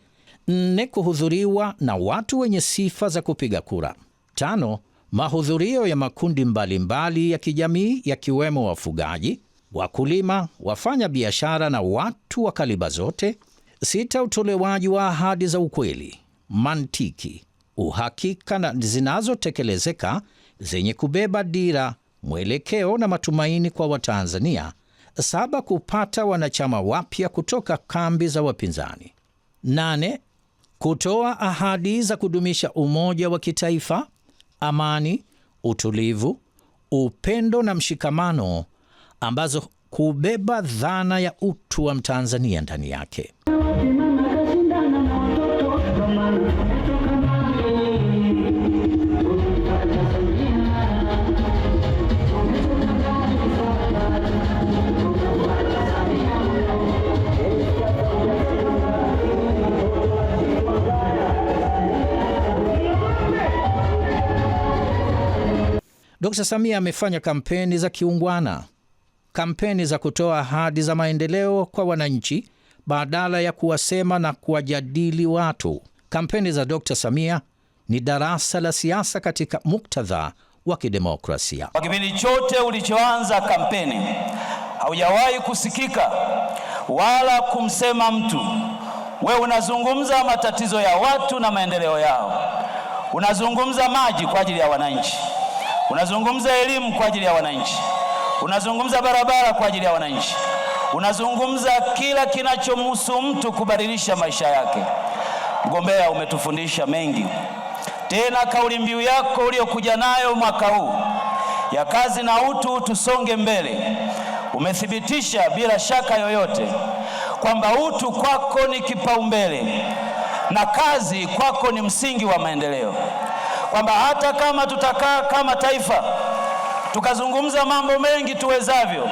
Nne, kuhudhuriwa na watu wenye sifa za kupiga kura. Tano, mahudhurio ya makundi mbalimbali ya kijamii yakiwemo wafugaji, wakulima, wafanya biashara na watu wa kaliba zote. Sita, utolewaji wa ahadi za ukweli, mantiki, uhakika na zinazotekelezeka zenye kubeba dira, mwelekeo na matumaini kwa Watanzania 7. Kupata wanachama wapya kutoka kambi za wapinzani. 8. Kutoa ahadi za kudumisha umoja wa kitaifa, amani, utulivu, upendo na mshikamano, ambazo kubeba dhana ya utu wa Mtanzania ndani yake. Dr. Samia amefanya kampeni za kiungwana, kampeni za kutoa ahadi za maendeleo kwa wananchi badala ya kuwasema na kuwajadili watu. Kampeni za Dr. Samia ni darasa la siasa katika muktadha wa kidemokrasia. Kwa kipindi chote ulichoanza kampeni, haujawahi kusikika wala kumsema mtu. Wewe unazungumza matatizo ya watu na maendeleo yao. Unazungumza maji kwa ajili ya wananchi. Unazungumza elimu kwa ajili ya wananchi. Unazungumza barabara kwa ajili ya wananchi. Unazungumza kila kinachomhusu mtu kubadilisha maisha yake. Mgombea, umetufundisha mengi. Tena kauli mbiu yako uliyokuja nayo mwaka huu ya kazi na utu, tusonge mbele, umethibitisha bila shaka yoyote kwamba utu kwako ni kipaumbele na kazi kwako ni msingi wa maendeleo, kwamba hata kama tutakaa kama taifa tukazungumza mambo mengi tuwezavyo,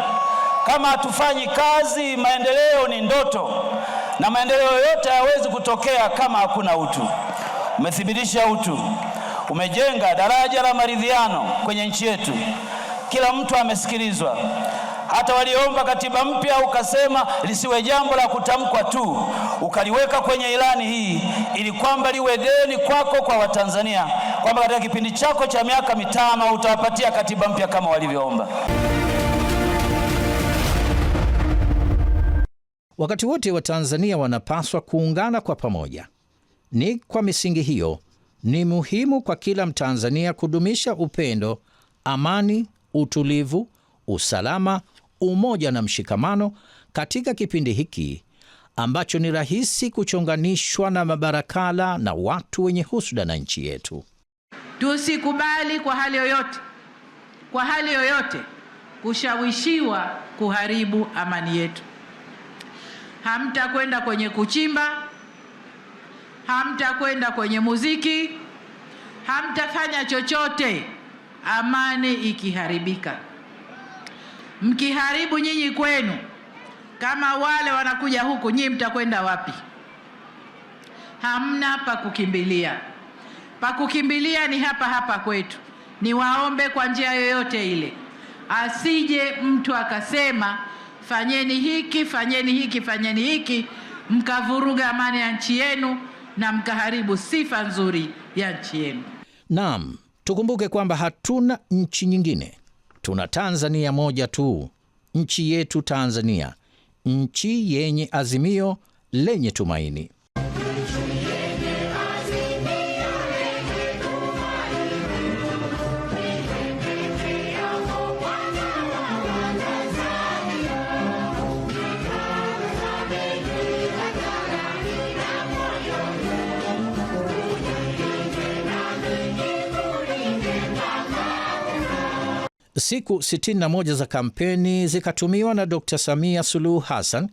kama hatufanyi kazi, maendeleo ni ndoto, na maendeleo yote hayawezi kutokea kama hakuna utu. Umethibitisha utu, umejenga daraja la maridhiano kwenye nchi yetu. Kila mtu amesikilizwa, hata waliomba katiba mpya ukasema lisiwe jambo la kutamkwa tu, ukaliweka kwenye ilani hii ili kwamba liwe deni kwako kwa Watanzania, kwamba katika kipindi chako cha miaka 5 utawapatia katiba mpya kama walivyoomba. Wakati wote Watanzania wanapaswa kuungana kwa pamoja. Ni kwa misingi hiyo ni muhimu kwa kila Mtanzania kudumisha upendo, amani, utulivu, usalama, umoja na mshikamano katika kipindi hiki ambacho ni rahisi kuchonganishwa na mabarakala na watu wenye husuda na nchi yetu. Tusikubali kwa hali yoyote kushawishiwa kuharibu amani yetu. Hamtakwenda kwenye kuchimba, hamtakwenda kwenye muziki, hamtafanya chochote amani ikiharibika. Mkiharibu nyinyi kwenu, kama wale wanakuja huku, nyinyi mtakwenda wapi? Hamna pa kukimbilia. Pa kukimbilia ni hapa hapa kwetu. Niwaombe kwa njia yoyote ile, asije mtu akasema fanyeni hiki, fanyeni hiki, fanyeni hiki, mkavuruga amani ya nchi yenu na mkaharibu sifa nzuri ya nchi yenu. Naam, tukumbuke kwamba hatuna nchi nyingine. Tuna Tanzania moja tu, nchi yetu Tanzania, nchi yenye azimio lenye tumaini. Siku 61 za kampeni zikatumiwa na Dr. Samia Suluhu Hassan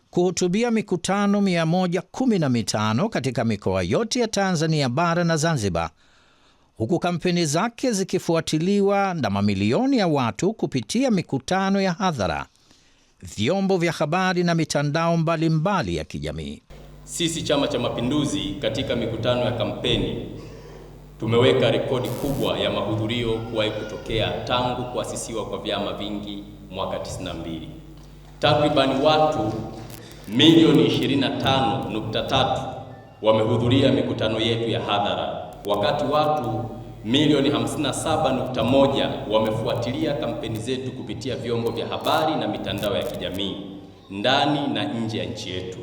kuhutubia mikutano 115 katika mikoa yote ya Tanzania bara na Zanzibar, huku kampeni zake zikifuatiliwa na mamilioni ya watu kupitia mikutano ya hadhara, vyombo vya habari na mitandao mbalimbali ya kijamii. Sisi Chama cha Mapinduzi katika mikutano ya kampeni tumeweka rekodi kubwa ya mahudhurio kuwahi kutokea tangu kuasisiwa kwa vyama vingi mwaka 92. Takriban watu milioni 25.3 wamehudhuria mikutano yetu ya hadhara, wakati watu milioni 57.1 wamefuatilia kampeni zetu kupitia vyombo vya habari na mitandao ya kijamii ndani na nje ya nchi yetu.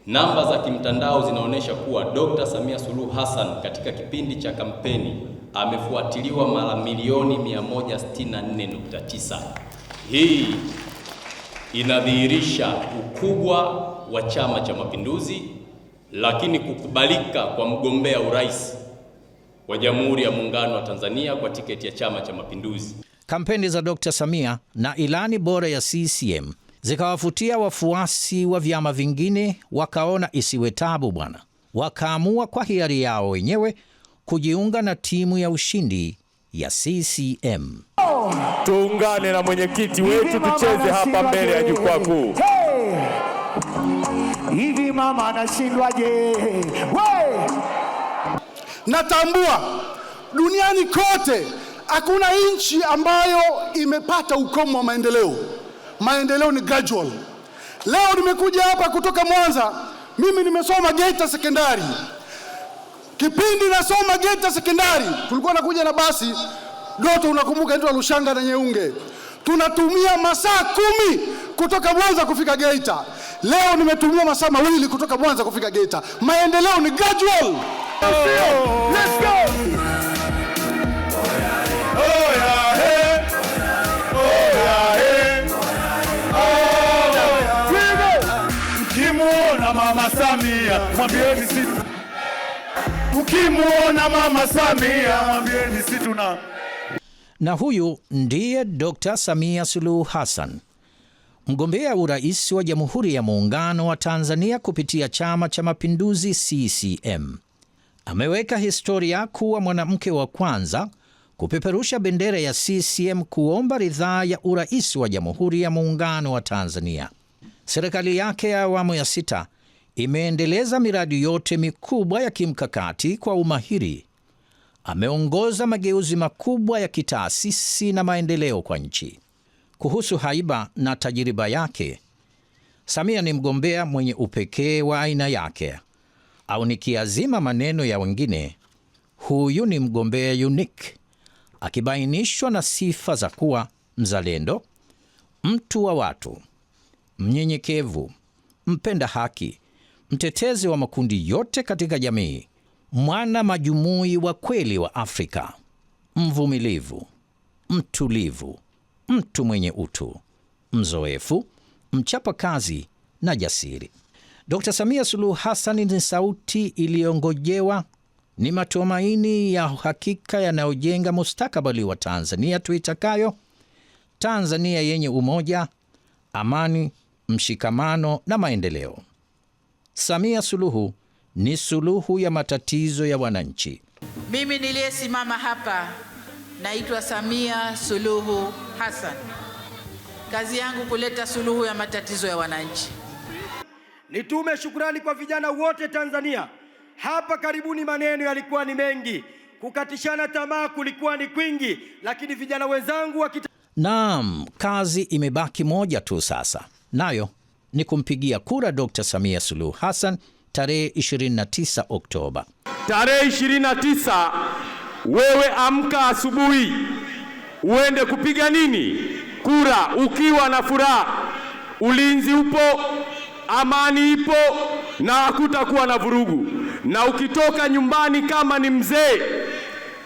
Namba za kimtandao zinaonyesha kuwa Dr. Samia Suluhu Hassan katika kipindi cha kampeni amefuatiliwa mara milioni 164.9. Hii inadhihirisha ukubwa wa Chama cha Mapinduzi, lakini kukubalika kwa mgombea urais wa Jamhuri ya Muungano wa Tanzania kwa tiketi ya Chama cha Mapinduzi. Kampeni za Dr. Samia na ilani bora ya CCM zikawafutia wafuasi wa vyama vingine, wakaona isiwe tabu bwana. Wakaamua kwa hiari yao wenyewe kujiunga na timu ya ushindi ya CCM. Tuungane na mwenyekiti wetu tucheze hapa mbele ya jukwaa kuu. Hivi mama anashindwaje? Natambua duniani kote hakuna nchi ambayo imepata ukomo wa maendeleo. Maendeleo ni gradual. Leo nimekuja hapa kutoka Mwanza. Mimi nimesoma Geita Sekondari. Kipindi nasoma Geita Sekondari, tulikuwa nakuja na basi Doto, unakumbuka, ndio Lushanga na Nyeunge. Tunatumia masaa 10 kutoka Mwanza kufika Geita. Leo nimetumia masaa 2 kutoka Mwanza kufika Geita. Maendeleo ni gradual. Let's go. Ukimuona Mama Samia mwambieni si. Ukimuona Mama Samia mwambieni si tuna. Na huyu ndiye Dr. Samia Suluhu Hassan, mgombea urais wa Jamhuri ya Muungano wa Tanzania kupitia Chama cha Mapinduzi CCM. Ameweka historia kuwa mwanamke wa kwanza kupeperusha bendera ya CCM kuomba ridhaa ya urais wa Jamhuri ya Muungano wa Tanzania. Serikali yake ya awamu ya 6 imeendeleza miradi yote mikubwa ya kimkakati kwa umahiri. Ameongoza mageuzi makubwa ya kitaasisi na maendeleo kwa nchi. Kuhusu haiba na tajiriba yake, Samia ni mgombea mwenye upekee wa aina yake, au nikiazima maneno ya wengine, huyu ni mgombea unique, akibainishwa na sifa za kuwa mzalendo, mtu wa watu, mnyenyekevu, mpenda haki, mtetezi wa makundi yote katika jamii, mwana majumui wa kweli wa Afrika, mvumilivu, mtulivu, mtu mwenye utu, mzoefu, mchapakazi na jasiri. Dr. Samia Suluhu Hassan ni sauti iliyongojewa, ni matumaini ya hakika yanayojenga mustakabali wa Tanzania tuitakayo, Tanzania yenye umoja, amani, mshikamano na maendeleo. Samia Suluhu ni suluhu ya matatizo ya wananchi. Mimi niliyesimama hapa naitwa Samia Suluhu Hassan. Kazi yangu kuleta suluhu ya matatizo ya wananchi. Nitume shukrani kwa vijana wote Tanzania. Hapa karibuni maneno yalikuwa ni mengi, kukatishana tamaa kulikuwa ni kwingi, lakini vijana wenzangu Naam, kazi imebaki moja tu sasa. Nayo ni kumpigia kura Dr. Samia Suluhu Hassan tarehe 29 Oktoba. Tarehe 29 wewe amka asubuhi uende kupiga nini? Kura, ukiwa na furaha. Ulinzi upo, amani ipo na hakutakuwa na vurugu. Na ukitoka nyumbani kama ni mzee,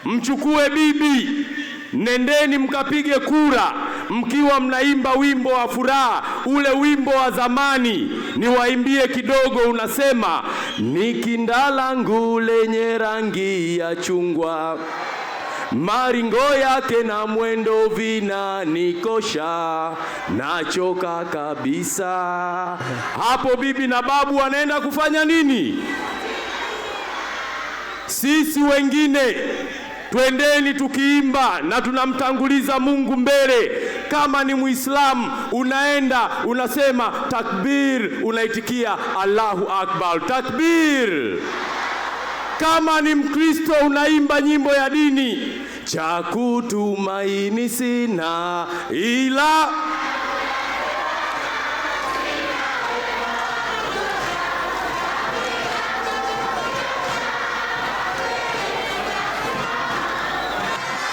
mchukue bibi, nendeni mkapige kura mkiwa mnaimba wimbo wa furaha, ule wimbo wa zamani. Niwaimbie kidogo, unasema ni kindalangu lenye rangi ya chungwa, maringo yake na mwendo vinanikosha, nachoka kabisa. Hapo bibi na babu wanaenda kufanya nini? Sisi wengine twendeni tukiimba na tunamtanguliza Mungu mbele. Kama ni Muislamu unaenda unasema takbir, unaitikia Allahu Akbar, takbir. Kama ni Mkristo unaimba nyimbo ya dini, cha kutumaini sina ila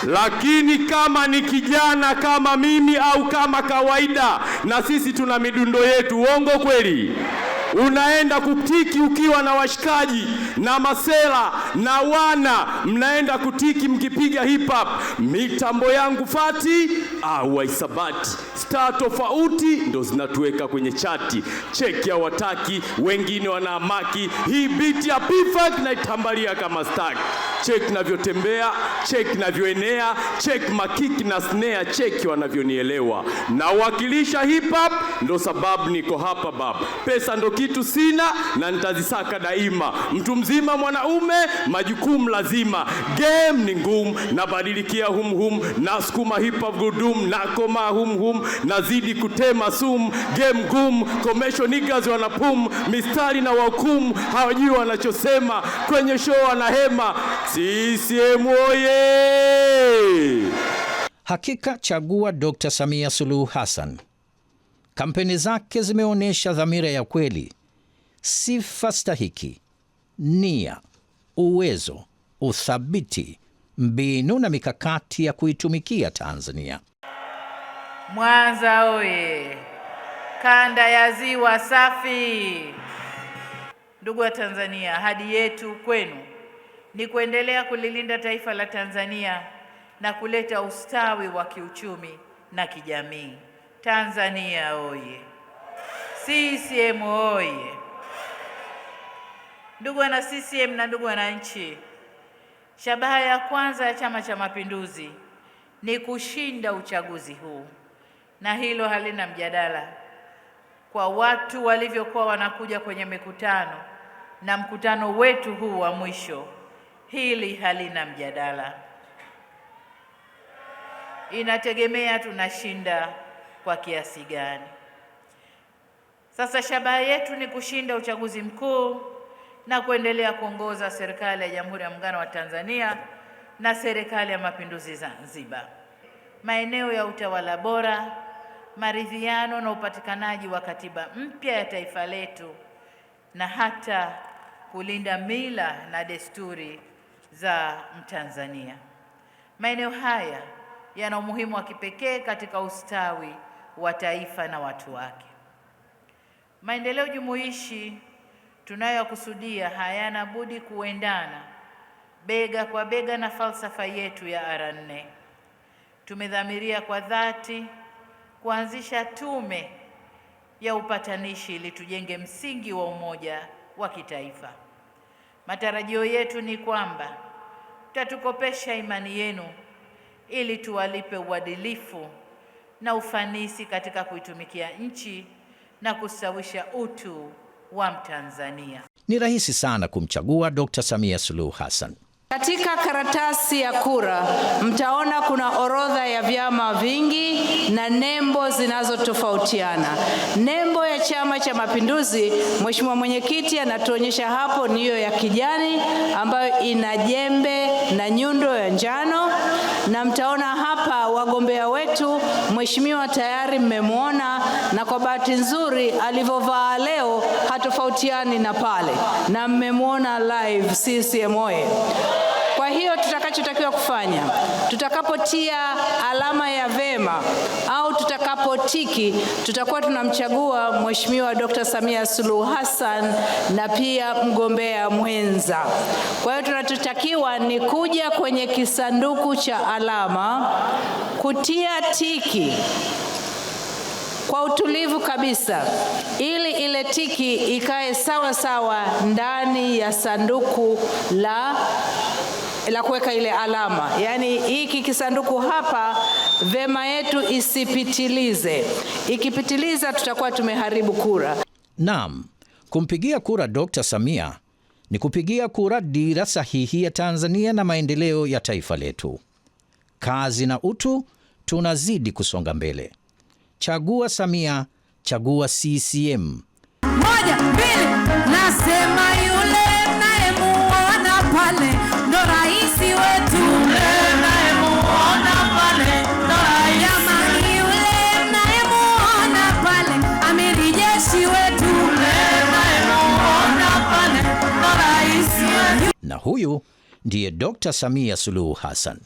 Lakini kama ni kijana kama mimi au kama kawaida, na sisi tuna midundo yetu, uongo kweli? Unaenda kutiki ukiwa na washikaji na masela na wana, mnaenda kutiki mkipiga hip hop. Mitambo yangu fati au waisabati, star tofauti ndo zinatuweka kwenye chati. Check ya wataki, wengine wanaamaki. Hii beat ya P-Funk na itambalia kama stack. Check navyotembea, check navyoenea, check makiki na snare, check wanavyonielewa. Na wakilisha hip hop ndo sababu niko hapa bab. Pesa ndo kitu sina na nitazisaka daima. Mtu mzima mwanaume, majukumu lazima. Game ni ngumu, nabadilikia hum na sukuma hip hop gudum, na koma hum nazidi kutema sumu. Game ngumu, commercial niggas wanapum, mistari na wahukumu hawajui wanachosema. Kwenye show wanahema. CCM oye! Hakika chagua Dr. Samia Suluhu Hassan. Kampeni zake zimeonyesha dhamira ya kweli, sifa stahiki, nia, uwezo, uthabiti, mbinu na mikakati ya kuitumikia Tanzania. Mwanza oye! Kanda ya Ziwa safi! Ndugu wa Tanzania, ahadi yetu kwenu ni kuendelea kulilinda taifa la Tanzania na kuleta ustawi wa kiuchumi na kijamii. Tanzania oye! CCM oye! Ndugu wana CCM na ndugu wananchi, shabaha ya kwanza ya Chama cha Mapinduzi ni kushinda uchaguzi huu, na hilo halina mjadala. Kwa watu walivyokuwa wanakuja kwenye mikutano na mkutano wetu huu wa mwisho, hili halina mjadala. Inategemea tunashinda kwa kiasi gani. Sasa shabaha yetu ni kushinda uchaguzi mkuu na kuendelea kuongoza serikali ya Jamhuri ya Muungano wa Tanzania na serikali ya Mapinduzi Zanzibar. Maeneo ya utawala bora, maridhiano na upatikanaji wa katiba mpya ya taifa letu, na hata kulinda mila na desturi za Mtanzania. Maeneo haya yana umuhimu wa kipekee katika ustawi wa taifa na watu wake. Maendeleo jumuishi tunayokusudia hayana budi kuendana bega kwa bega na falsafa yetu ya R4. Tumedhamiria kwa dhati kuanzisha tume ya upatanishi ili tujenge msingi wa umoja wa kitaifa. Matarajio yetu ni kwamba mtatukopesha imani yenu ili tuwalipe uadilifu na ufanisi katika kuitumikia nchi na kustawisha utu wa Mtanzania. Ni rahisi sana kumchagua Dr. Samia Suluhu Hassan. Katika karatasi ya kura mtaona kuna orodha ya vyama vingi na nembo zinazotofautiana. Nembo ya Chama cha Mapinduzi, Mheshimiwa Mwenyekiti anatuonyesha hapo, ni hiyo ya kijani ambayo ina jembe na nyundo ya njano, na mtaona hapa wagombea wetu. Mheshimiwa tayari mmemwona, na kwa bahati nzuri alivyovaa leo hatofautiani na pale, na mmemwona live. CCM oye! Kwa hiyo tutakachotakiwa kufanya, tutakapotia alama ya vema au tutakapotiki, tutakuwa tunamchagua Mheshimiwa Dr. Samia Suluhu Hassan na pia mgombea mwenza. Kwa hiyo tunachotakiwa ni kuja kwenye kisanduku cha alama, kutia tiki kwa utulivu kabisa, ili ile tiki ikae sawa sawa ndani ya sanduku la kuweka ile alama. Yaani hiki kisanduku hapa, vema yetu isipitilize. Ikipitiliza tutakuwa tumeharibu kura. Naam, kumpigia kura Dr. Samia ni kupigia kura dira sahihi ya Tanzania na maendeleo ya taifa letu. Kazi na utu, tunazidi kusonga mbele. Chagua Samia, chagua CCM. 1, 2, nasema yule nayemuona pale ndo rais wetu. Yule nayemuona pale ndo rais. Jamani, yule nayemuona pale amiri jeshi wetu. Yule nayemuona pale ndo rais wetu. Na huyu ndiye Dr. Samia Suluhu Hassan.